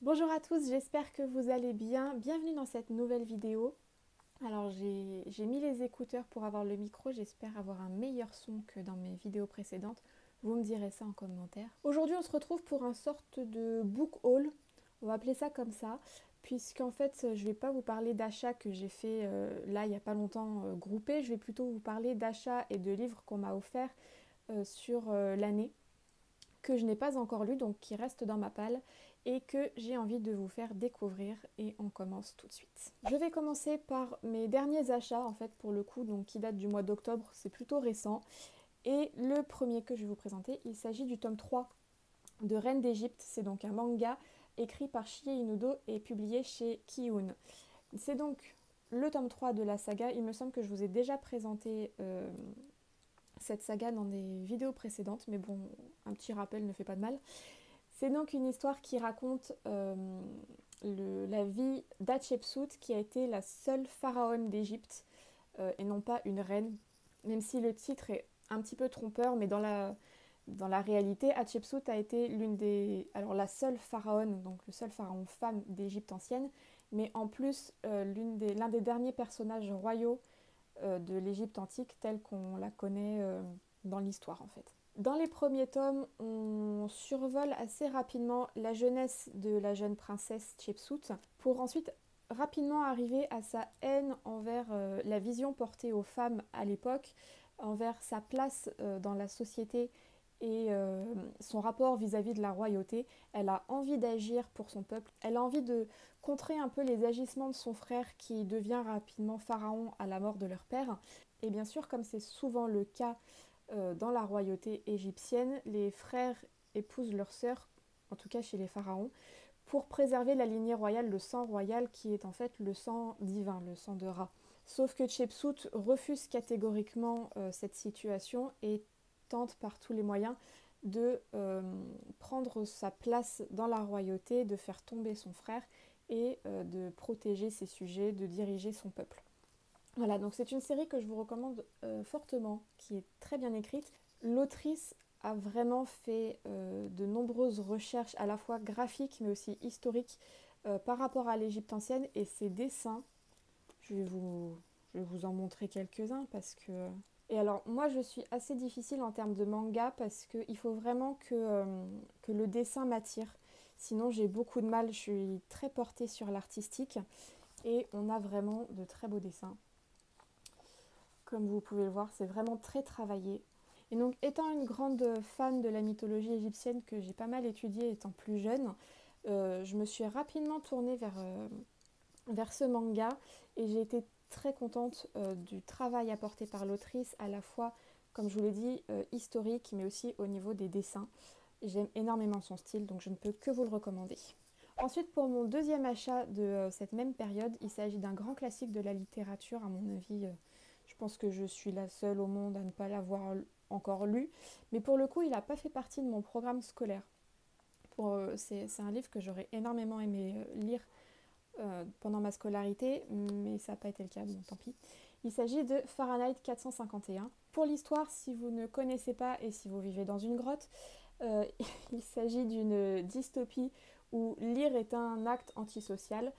Bonjour à tous, j'espère que vous allez bien. Bienvenue dans cette nouvelle vidéo. Alors j'ai mis les écouteurs pour avoir le micro, j'espère avoir un meilleur son que dans mes vidéos précédentes. Vous me direz ça en commentaire. Aujourd'hui on se retrouve pour un sorte de book haul, on va appeler ça comme ça, puisqu'en fait je ne vais pas vous parler d'achats que j'ai fait là il n'y a pas longtemps groupés, je vais plutôt vous parler d'achats et de livres qu'on m'a offerts sur l'année, que je n'ai pas encore lu, donc qui reste dans ma palle et que j'ai envie de vous faire découvrir, et on commence tout de suite. Je vais commencer par mes derniers achats en fait pour le coup, donc qui datent du mois d'octobre, c'est plutôt récent. Et le premier que je vais vous présenter, il s'agit du tome 3 de Reine d'Égypte, c'est donc un manga écrit par Chie Inudo et publié chez Kiun. C'est donc le tome 3 de la saga, il me semble que je vous ai déjà présenté cette saga dans des vidéos précédentes, mais bon, un petit rappel ne fait pas de mal. C'est donc une histoire qui raconte la vie d'Hatshepsut, qui a été la seule pharaone d'Égypte, et non pas une reine, même si le titre est un petit peu trompeur, mais dans la réalité, Hatshepsut a été alors la seule pharaone, donc le seul pharaon femme d'Égypte ancienne, mais en plus l'un des derniers personnages royaux de l'Égypte antique telle qu'on la connaît dans l'histoire en fait. Dans les premiers tomes, on survole assez rapidement la jeunesse de la jeune princesse Hatshepsut pour ensuite rapidement arriver à sa haine envers la vision portée aux femmes à l'époque, envers sa place dans la société et son rapport vis-à-vis de la royauté. Elle a envie d'agir pour son peuple, elle a envie de contrer un peu les agissements de son frère qui devient rapidement pharaon à la mort de leur père. Et bien sûr, comme c'est souvent le cas dans la royauté égyptienne, les frères épousent leurs sœurs, en tout cas chez les pharaons, pour préserver la lignée royale, le sang royal qui est en fait le sang divin, le sang de Ra. Sauf que Hatshepsut refuse catégoriquement cette situation et tente par tous les moyens de prendre sa place dans la royauté, de faire tomber son frère et de protéger ses sujets, de diriger son peuple. Voilà, donc c'est une série que je vous recommande fortement, qui est très bien écrite. L'autrice a vraiment fait de nombreuses recherches à la fois graphiques mais aussi historiques par rapport à l'Égypte ancienne, et ses dessins, je vais vous en montrer quelques-uns parce que... Et alors moi je suis assez difficile en termes de manga parce qu'il faut vraiment que le dessin m'attire. Sinon j'ai beaucoup de mal, je suis très portée sur l'artistique et on a vraiment de très beaux dessins. Comme vous pouvez le voir, c'est vraiment très travaillé. Et donc, étant une grande fan de la mythologie égyptienne que j'ai pas mal étudiée étant plus jeune, je me suis rapidement tournée vers ce manga et j'ai été très contente du travail apporté par l'autrice, à la fois, comme je vous l'ai dit, historique, mais aussi au niveau des dessins. J'aime énormément son style, donc je ne peux que vous le recommander. Ensuite, pour mon deuxième achat de cette même période, il s'agit d'un grand classique de la littérature, à mon avis. Je pense que je suis la seule au monde à ne pas l'avoir encore lu. Mais pour le coup, il n'a pas fait partie de mon programme scolaire. C'est un livre que j'aurais énormément aimé lire pendant ma scolarité, mais ça n'a pas été le cas, bon tant pis. Il s'agit de Fahrenheit 451. Pour l'histoire, si vous ne connaissez pas et si vous vivez dans une grotte, euh, il s'agit d'une dystopie où lire est un acte antisocial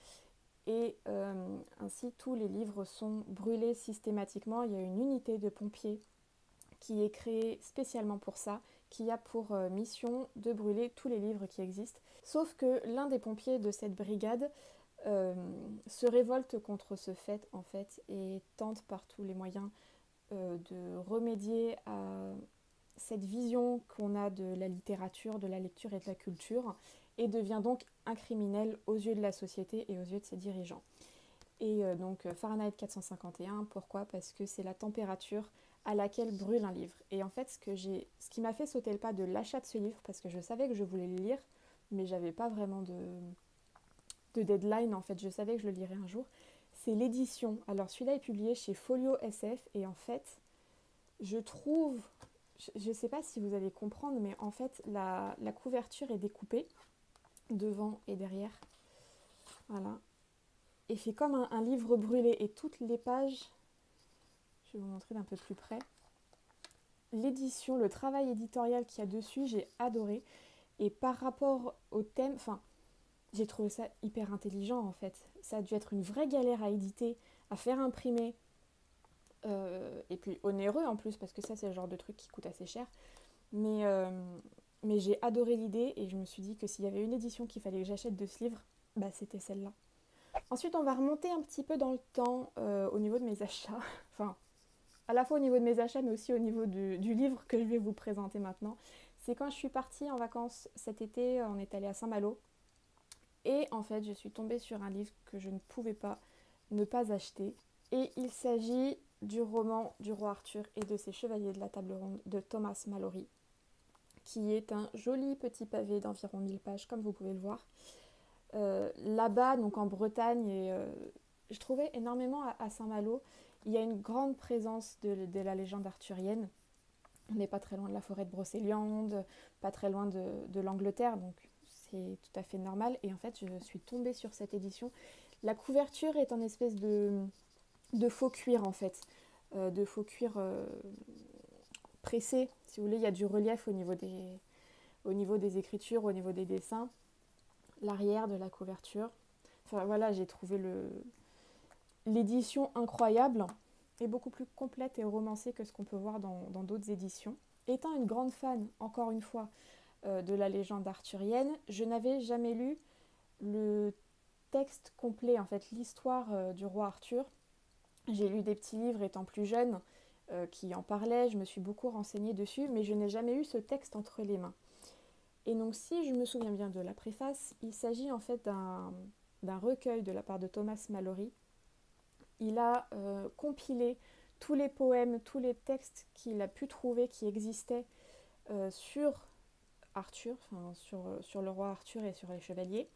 et ainsi tous les livres sont brûlés systématiquement. Il y a une unité de pompiers qui est créée spécialement pour ça, qui a pour mission de brûler tous les livres qui existent. Sauf que l'un des pompiers de cette brigade se révolte contre ce fait en fait et tente par tous les moyens de remédier à cette vision qu'on a de la littérature, de la lecture et de la culture, et devient donc un criminel aux yeux de la société et aux yeux de ses dirigeants. Et donc Fahrenheit 451, pourquoi? Parce que c'est la température à laquelle brûle un livre. Et en fait, ce qui m'a fait sauter le pas de l'achat de ce livre, parce que je savais que je voulais le lire, mais j'avais pas vraiment de deadline, en fait, je savais que je le lirais un jour, c'est l'édition. Alors celui-là est publié chez Folio SF, et en fait, je trouve, je ne sais pas si vous allez comprendre, mais en fait, la couverture est découpée, devant et derrière, voilà, et fait comme un livre brûlé, et toutes les pages, je vais vous montrer d'un peu plus près, l'édition, le travail éditorial qu'il y a dessus, j'ai adoré, et par rapport au thème, enfin, j'ai trouvé ça hyper intelligent en fait. Ça a dû être une vraie galère à éditer, à faire imprimer, et puis onéreux en plus, parce que ça c'est le genre de truc qui coûte assez cher. Mais, euh, mais j'ai adoré l'idée et je me suis dit que s'il y avait une édition qu'il fallait que j'achète de ce livre, bah c'était celle-là. Ensuite, on va remonter un petit peu dans le temps au niveau de mes achats. Enfin, à la fois au niveau de mes achats, mais aussi au niveau du livre que je vais vous présenter maintenant. C'est quand je suis partie en vacances cet été, on est allé à Saint-Malo. Et en fait, je suis tombée sur un livre que je ne pouvais pas ne pas acheter. Et il s'agit du roman du roi Arthur et de ses chevaliers de la table ronde de Thomas Malory, qui est un joli petit pavé d'environ 1000 pages, comme vous pouvez le voir. Là-bas, donc en Bretagne, et je trouvais énormément à Saint-Malo, il y a une grande présence de la légende arthurienne. On n'est pas très loin de la forêt de Brocéliande, pas très loin de l'Angleterre, donc c'est tout à fait normal. Et en fait, je suis tombée sur cette édition. La couverture est en espèce de faux cuir, en fait. De faux cuir pressé. Si vous voulez, il y a du relief au niveau des écritures, au niveau des dessins. L'arrière de la couverture. Enfin voilà, j'ai trouvé l'édition incroyable et beaucoup plus complète et romancée que ce qu'on peut voir dans d'autres éditions. Étant une grande fan, encore une fois, de la légende arthurienne, je n'avais jamais lu le texte complet, en fait, l'histoire du roi Arthur. J'ai lu des petits livres étant plus jeune qui en parlaient, je me suis beaucoup renseignée dessus, mais je n'ai jamais eu ce texte entre les mains. Et donc, si je me souviens bien de la préface, il s'agit en fait d'un recueil de la part de Thomas Malory. Il a compilé tous les poèmes, tous les textes qu'il a pu trouver qui existaient sur Arthur, enfin sur le roi Arthur et sur les chevaliers,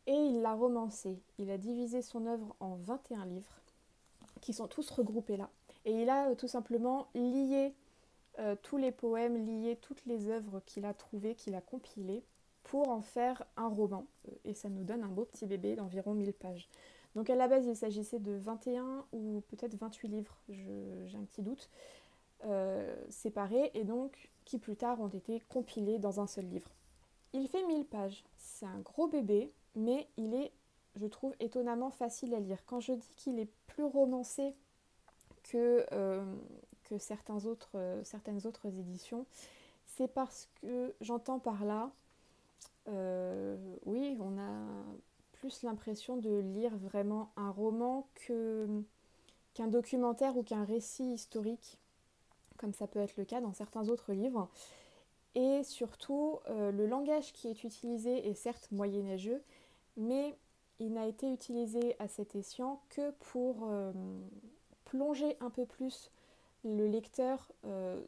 et il l'a romancé. Il a divisé son œuvre en 21 livres, qui sont tous regroupés là. Et il a tout simplement lié tous les poèmes, lié toutes les œuvres qu'il a trouvées, qu'il a compilées, pour en faire un roman. Et ça nous donne un beau petit bébé d'environ 1000 pages. Donc à la base, il s'agissait de 21 ou peut-être 28 livres, j'ai un petit doute, séparés, et donc qui plus tard ont été compilés dans un seul livre. Il fait 1000 pages, c'est un gros bébé, mais il est, je trouve, étonnamment facile à lire. Quand je dis qu'il est plus romancé que certaines autres éditions, c'est parce que j'entends par là, oui, on a plus l'impression de lire vraiment un roman qu'un documentaire ou qu'un récit historique, comme ça peut être le cas dans certains autres livres. Et surtout, le langage qui est utilisé est certes moyenâgeux, mais il n'a été utilisé à cet escient que pour plonger un peu plus le lecteur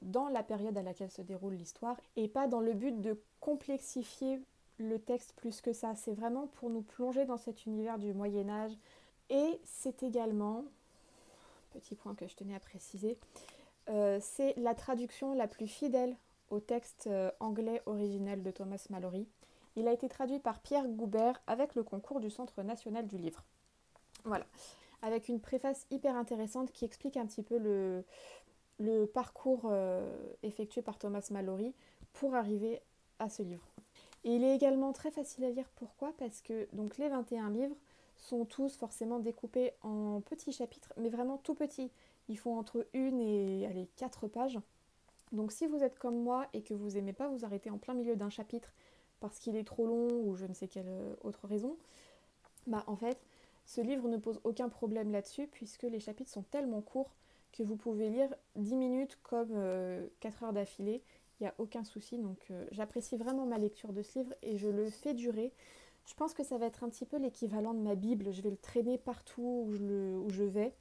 dans la période à laquelle se déroule l'histoire, et pas dans le but de complexifier le texte plus que ça. C'est vraiment pour nous plonger dans cet univers du Moyen-Âge. Et c'est également, petit point que je tenais à préciser, c'est la traduction la plus fidèle au texte anglais originel de Thomas Malory. Il a été traduit par Pierre Goubert avec le concours du Centre national du livre. Voilà, avec une préface hyper intéressante qui explique un petit peu le parcours effectué par Thomas Malory pour arriver à ce livre. Et il est également très facile à lire. Pourquoi ? Parce que donc, les 21 livres sont tous forcément découpés en petits chapitres, mais vraiment tout petits. Ils font entre 1 et 4 pages. Donc si vous êtes comme moi et que vous n'aimez pas vous arrêter en plein milieu d'un chapitre parce qu'il est trop long ou je ne sais quelle autre raison, bah en fait, ce livre ne pose aucun problème là-dessus puisque les chapitres sont tellement courts que vous pouvez lire 10 minutes comme 4 heures d'affilée. Il n'y a aucun souci, donc j'apprécie vraiment ma lecture de ce livre et je le fais durer. Je pense que ça va être un petit peu l'équivalent de ma Bible, je vais le traîner partout où je vais.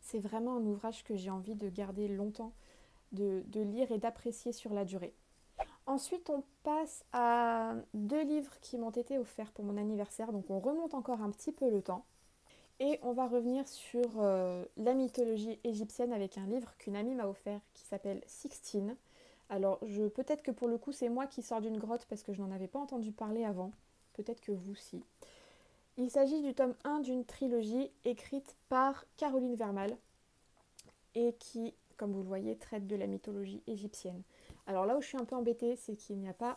C'est vraiment un ouvrage que j'ai envie de garder longtemps, de lire et d'apprécier sur la durée. Ensuite, on passe à 2 livres qui m'ont été offerts pour mon anniversaire, donc on remonte encore un petit peu le temps. Et on va revenir sur la mythologie égyptienne avec un livre qu'une amie m'a offert qui s'appelle Sixtine. Alors, peut-être que pour le coup, c'est moi qui sors d'une grotte parce que je n'en avais pas entendu parler avant. Peut-être que vous, si. Il s'agit du tome 1 d'une trilogie écrite par Caroline Vermal et qui, comme vous le voyez, traite de la mythologie égyptienne. Alors là où je suis un peu embêtée, c'est qu'il n'y a pas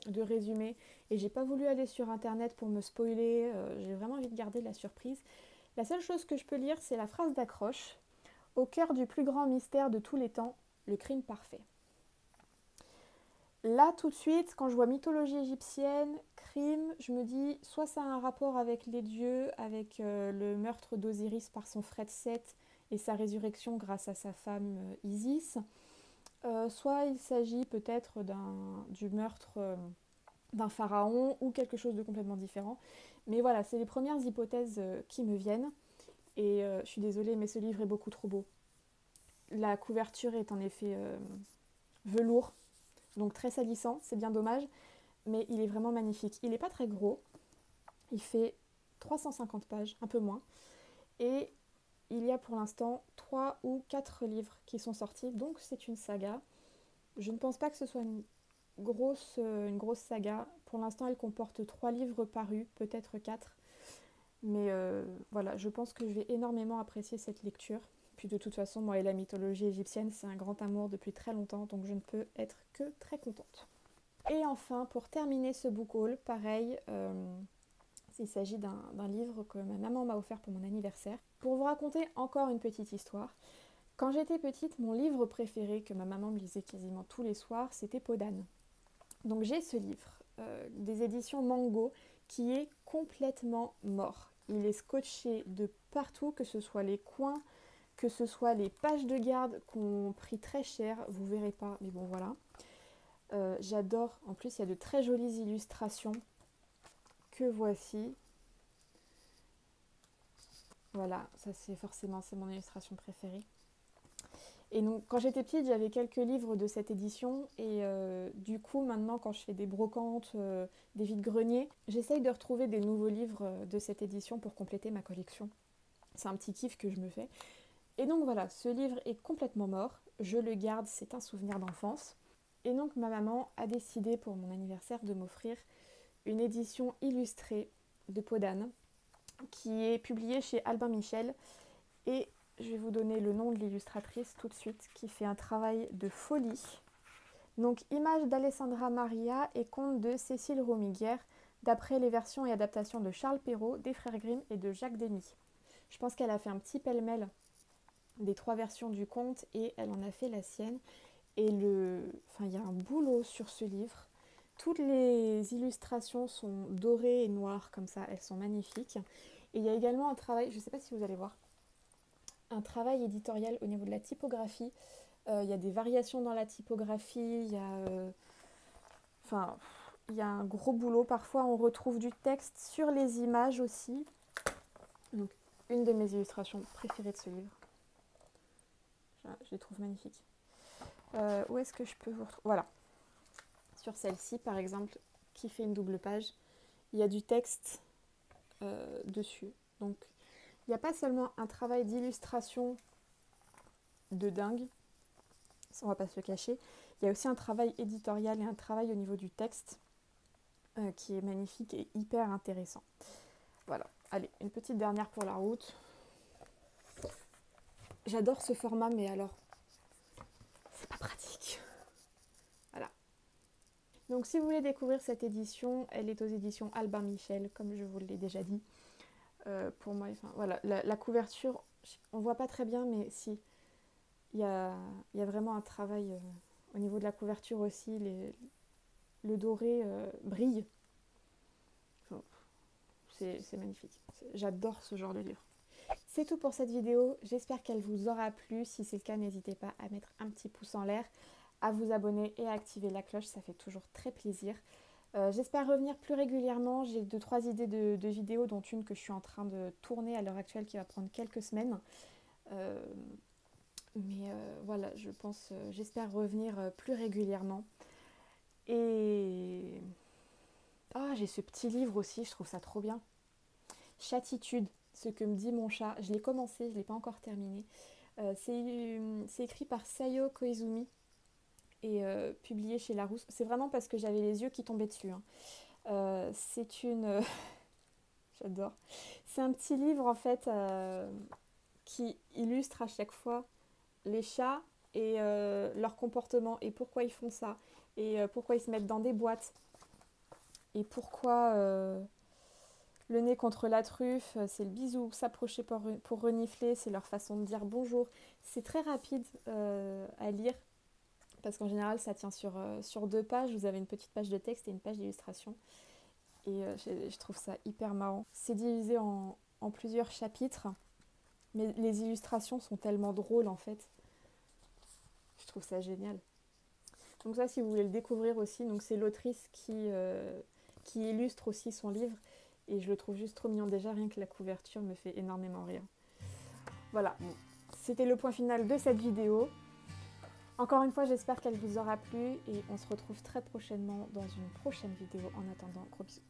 de résumé et j'ai pas voulu aller sur internet pour me spoiler, j'ai vraiment envie de garder la surprise. La seule chose que je peux lire, c'est la phrase d'accroche: au cœur du plus grand mystère de tous les temps, le crime parfait. Là, tout de suite, quand je vois mythologie égyptienne, crime, je me dis soit ça a un rapport avec les dieux, avec le meurtre d'Osiris par son frère Seth et sa résurrection grâce à sa femme Isis, soit il s'agit peut-être du meurtre d'un pharaon ou quelque chose de complètement différent. Mais voilà, c'est les premières hypothèses qui me viennent. Et je suis désolée, mais ce livre est beaucoup trop beau. La couverture est en effet velours, donc très salissant, c'est bien dommage, mais il est vraiment magnifique. Il n'est pas très gros, il fait 350 pages, un peu moins, et il y a pour l'instant 3 ou 4 livres qui sont sortis, donc c'est une saga. Je ne pense pas que ce soit une grosse saga. Pour l'instant, elle comporte 3 livres parus, peut-être 4. Mais voilà, je pense que je vais énormément apprécier cette lecture. Puis de toute façon, moi et la mythologie égyptienne, c'est un grand amour depuis très longtemps, donc je ne peux être que très contente. Et enfin, pour terminer ce book haul, pareil, il s'agit d'un livre que ma maman m'a offert pour mon anniversaire. Pour vous raconter encore une petite histoire, quand j'étais petite, mon livre préféré que ma maman me lisait quasiment tous les soirs, c'était Peau d'âne. Donc j'ai ce livre des éditions Mango qui est complètement mort. Il est scotché de partout, que ce soit les coins, que ce soit les pages de garde qu'on pris très cher, vous verrez pas, mais bon voilà. J'adore, en plus il y a de très jolies illustrations que voici. Voilà, ça c'est mon illustration préférée. Et donc quand j'étais petite, j'avais quelques livres de cette édition et du coup maintenant quand je fais des brocantes, des vides-greniers, j'essaye de retrouver des nouveaux livres de cette édition pour compléter ma collection. C'est un petit kiff que je me fais. Et donc voilà, ce livre est complètement mort, je le garde, c'est un souvenir d'enfance. Et donc ma maman a décidé pour mon anniversaire de m'offrir une édition illustrée de Peau d'âne qui est publiée chez Albin Michel. Et je vais vous donner le nom de l'illustratrice tout de suite, qui fait un travail de folie. Donc, images d'Alessandra Maria et contes de Cécile Romiguière, d'après les versions et adaptations de Charles Perrault, des frères Grimm et de Jacques Demy. Je pense qu'elle a fait un petit pêle-mêle des 3 versions du conte et elle en a fait la sienne. Et il y a un boulot sur ce livre. Toutes les illustrations sont dorées et noires comme ça, elles sont magnifiques. Et il y a également un travail, je ne sais pas si vous allez voir, un travail éditorial au niveau de la typographie. Il y a des variations dans la typographie, il y a un gros boulot. Parfois, on retrouve du texte sur les images aussi. Donc, une de mes illustrations préférées de ce livre. Je les trouve magnifiques. Où est-ce que je peux vous retrouver? Voilà. Sur celle-ci, par exemple, qui fait une double page, il y a du texte dessus. Donc, il n'y a pas seulement un travail d'illustration de dingue, on ne va pas se le cacher, il y a aussi un travail éditorial et un travail au niveau du texte qui est magnifique et hyper intéressant. Voilà, allez, une petite dernière pour la route. J'adore ce format, mais alors, c'est pas pratique. Voilà. Donc si vous voulez découvrir cette édition, elle est aux éditions Albin Michel, comme je vous l'ai déjà dit. Pour moi, voilà, la couverture, on voit pas très bien, mais si, il y a vraiment un travail au niveau de la couverture aussi, le doré brille. Enfin, c'est magnifique. J'adore ce genre de livre. C'est tout pour cette vidéo, j'espère qu'elle vous aura plu. Si c'est le cas, n'hésitez pas à mettre un petit pouce en l'air, à vous abonner et à activer la cloche, ça fait toujours très plaisir. J'espère revenir plus régulièrement. J'ai 2-3 idées de vidéos, dont une que je suis en train de tourner à l'heure actuelle qui va prendre quelques semaines. Voilà, j'espère revenir plus régulièrement. Et j'ai ce petit livre aussi, je trouve ça trop bien. Chatitude, ce que me dit mon chat. Je l'ai commencé, je ne l'ai pas encore terminé. C'est écrit par Sayo Koizumi et publié chez Larousse. C'est vraiment parce que j'avais les yeux qui tombaient dessus. C'est une... J'adore. C'est un petit livre en fait qui illustre à chaque fois les chats et leur comportement et pourquoi ils font ça et pourquoi ils se mettent dans des boîtes. Et pourquoi le nez contre la truffe, c'est le bisou, s'approcher pour renifler, c'est leur façon de dire bonjour. C'est très rapide à lire parce qu'en général ça tient sur 2 pages. Vous avez une petite page de texte et une page d'illustration. Et je trouve ça hyper marrant. C'est divisé en plusieurs chapitres, mais les illustrations sont tellement drôles en fait. Je trouve ça génial. Donc ça, si vous voulez le découvrir aussi, donc c'est l'autrice qui illustre aussi son livre. Et je le trouve juste trop mignon. Déjà, rien que la couverture me fait énormément rire. Voilà, c'était le point final de cette vidéo. Encore une fois, j'espère qu'elle vous aura plu et on se retrouve très prochainement dans une prochaine vidéo. En attendant, gros bisous.